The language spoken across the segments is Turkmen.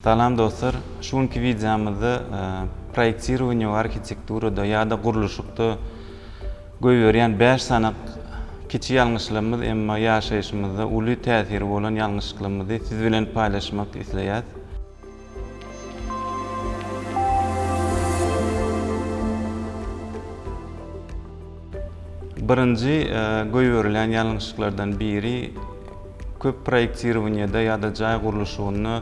Salam dostlar, şunki videomuzda proyektirovание arxitekturada ya da quruluşlukda göýberýän 5 sanak kiçi ýalňyşlarymyz emma ýaşaýyşymyzda uly täsiri bolan ýalňyşlyklarymyzy siz bilen paýlaşmak isleýär. Birinji göýberilen ýalňyşlyklardan biri köp proyektirowaniýada ýa-da jaý guruluşyny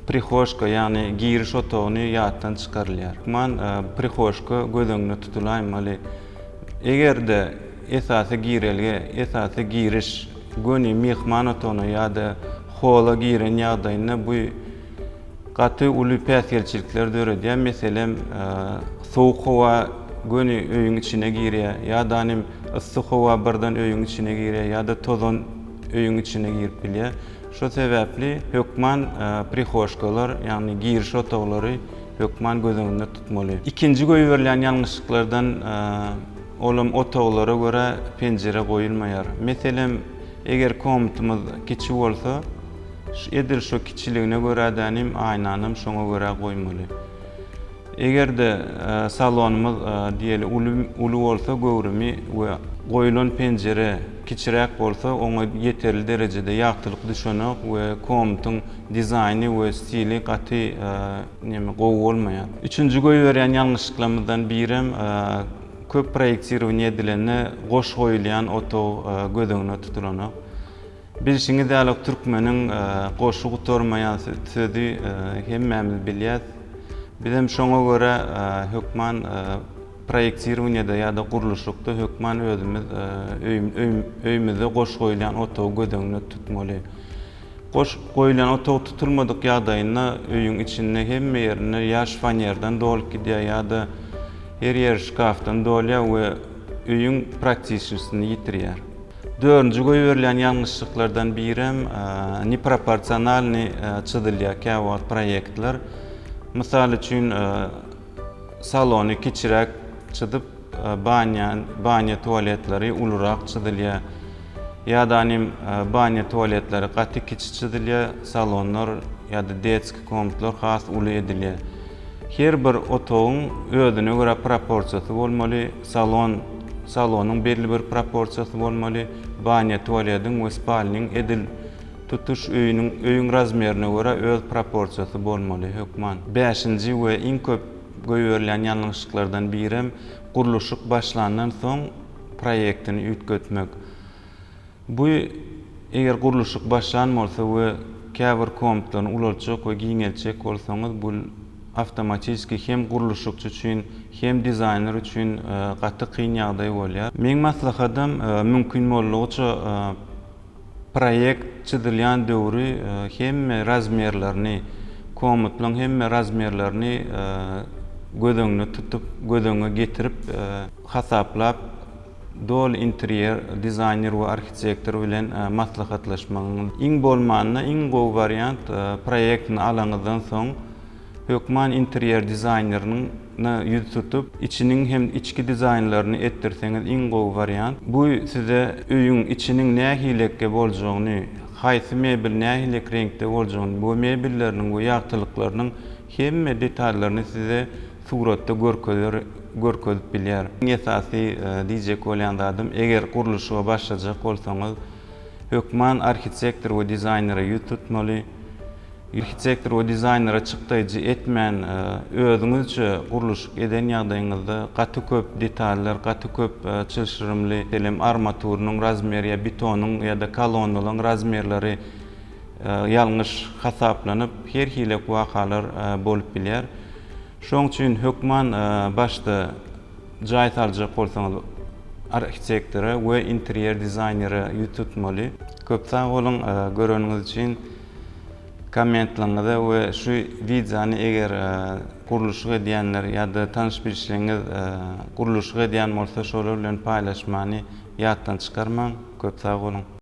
prihojka ýagny giriş otagyny ýatdan çykarylýar. Man prihojka göz tutulaýmaly. Egerde esasy girelge, esasy giriş göni mehman otagyna ýa-da hola giren ýagdaýynda bu gaty uly päsgelçilikler döredýär. Meselem sowuk howa göni öýüň içine girýär ýa-da yssyk howa birden öýüň içine girýär ýa-da tozan öýüň içine girip bilýär. Şo sebäpli hökman prihojkalar, ýagny giriş otaglary hökman gözüňde tutmaly. Ikinji göýberilen ýalňyşlyklardan olam otaglara görä penjere goýulmaýar. Meselem eger komnatamyz kiçi bolsa, edil şo kiçiligine görä dänim aýnanym şoňa görä goýmaly. Egerde salonumyz diýeli uly bolsa göwrümi we goýulan penjere kiçirek bolsa oňa ýeterli derejede ýagtylyk düşenok we komnatyň dizaýny we stili gaty gowy bolmaýar. Üçünji göýberýän ýalňyşlyklarymyzdan birim köp proyektirowaniýa edilende goş goýulýan otag gözüňde tutulanok. Bilşiňiz däl türkmeniň goşu gutarmaýan sözi hemmämiz bilýär. Bizim şoňa görä hökman proyektirowaniýada ýa-da guruluşlukda hökman özümiz öýümizde goş goýulan otag gözüňde tutmaly. Goş goýulan otag tutulmadyk ýagdaýynda öýüň içinde hemme ýerine ýaş fanerden dolup gidýär ýa-da her ýer şkafdan dolýar we öýüň praktiçysyny ýitirýär. Dördüncü göýberilen ýalňyşlyklardan birim neproporsionalny çydylýar käwagt proyektler. Mysal üçin salony kiçirek çydyp banya tualetleri ulurak çydylýar. Ýa-da banya tualetleri gaty kiçi çydylýar, salonlar ýa-da detski komnatlar has uly edilýär. Her bir otagyň özüne görä proporsiýasy bolmaly, salonyň belli bir proporsiýasy bolmaly, banya tualetiň we spalnyň edil tutuş öýüň razmerine görä öz proporsiýasy bolmaly hökman. 5-nji we iň köp göýberilen ýalňyşlyklardan birim guruluşyk başlandan soň proyektini üýtgetmek. Bu eger guruluşyk başlanmalsa we käbir komnatlaryny ulalçak we giňelçek bolsaňyz bu avtomatiski hem guruluşykçy üçin hem dizaýner üçin gaty kyn ýagdaý bolýar. Meň maslahatym mümkin bolýança proyekt çydylýan döwri hemme razmerlerini komnatlaryň hemme razmerlerini gözüňde tutup, gözüňe getirip hasaplap dol interior dizaýner we arxitektor bilen maslahatlaşmagyň iň bolmanyna iň gowy variant proyektini alaňyzdan soň hökman interior dizaýnerini ýüz tutup içiniň hem içki dizaýnlaryny etdirseňiz iň gowy variant. Bu size öýüň içiniň nähilekde boljagyny, haýsy mebel nähilek reňkde boljagyny, bu mebelleriniň we ýagtylyklarynyň hemme detallaryny size suratda görkezip bilýär. Esasy diýjek bolýandym, eger guruluşa başlajak bolsaňyz hökman arxitektor we dizaýnera ýüz tutmaly. Arxitektor we dizaýnera çykdyjy etmän özüňizçe guruluşyk eden ýagdaýyňyzda gaty köp detallar, gaty köp çylşyrymly armaturynyň razmeri, betonyň ýa-da kolonnalyň razmerleri ýalňyş hasaplanyp her hile wakalar bolup bilýär. Şoň üçin hökman başda jaý saljak bolsaňyz arxitektora we interior dizaýnera ýüz tutmaly. Köp sag bolun göreniniz üçin. Kommentlaryňyza we şu videony eger guruluşyk edýänler ýa-da tanış bilşiňiz guruluşyk edýän bolsa şolar bilen paýlaşmany ýatdan çykarmaň. Köp sag bolun.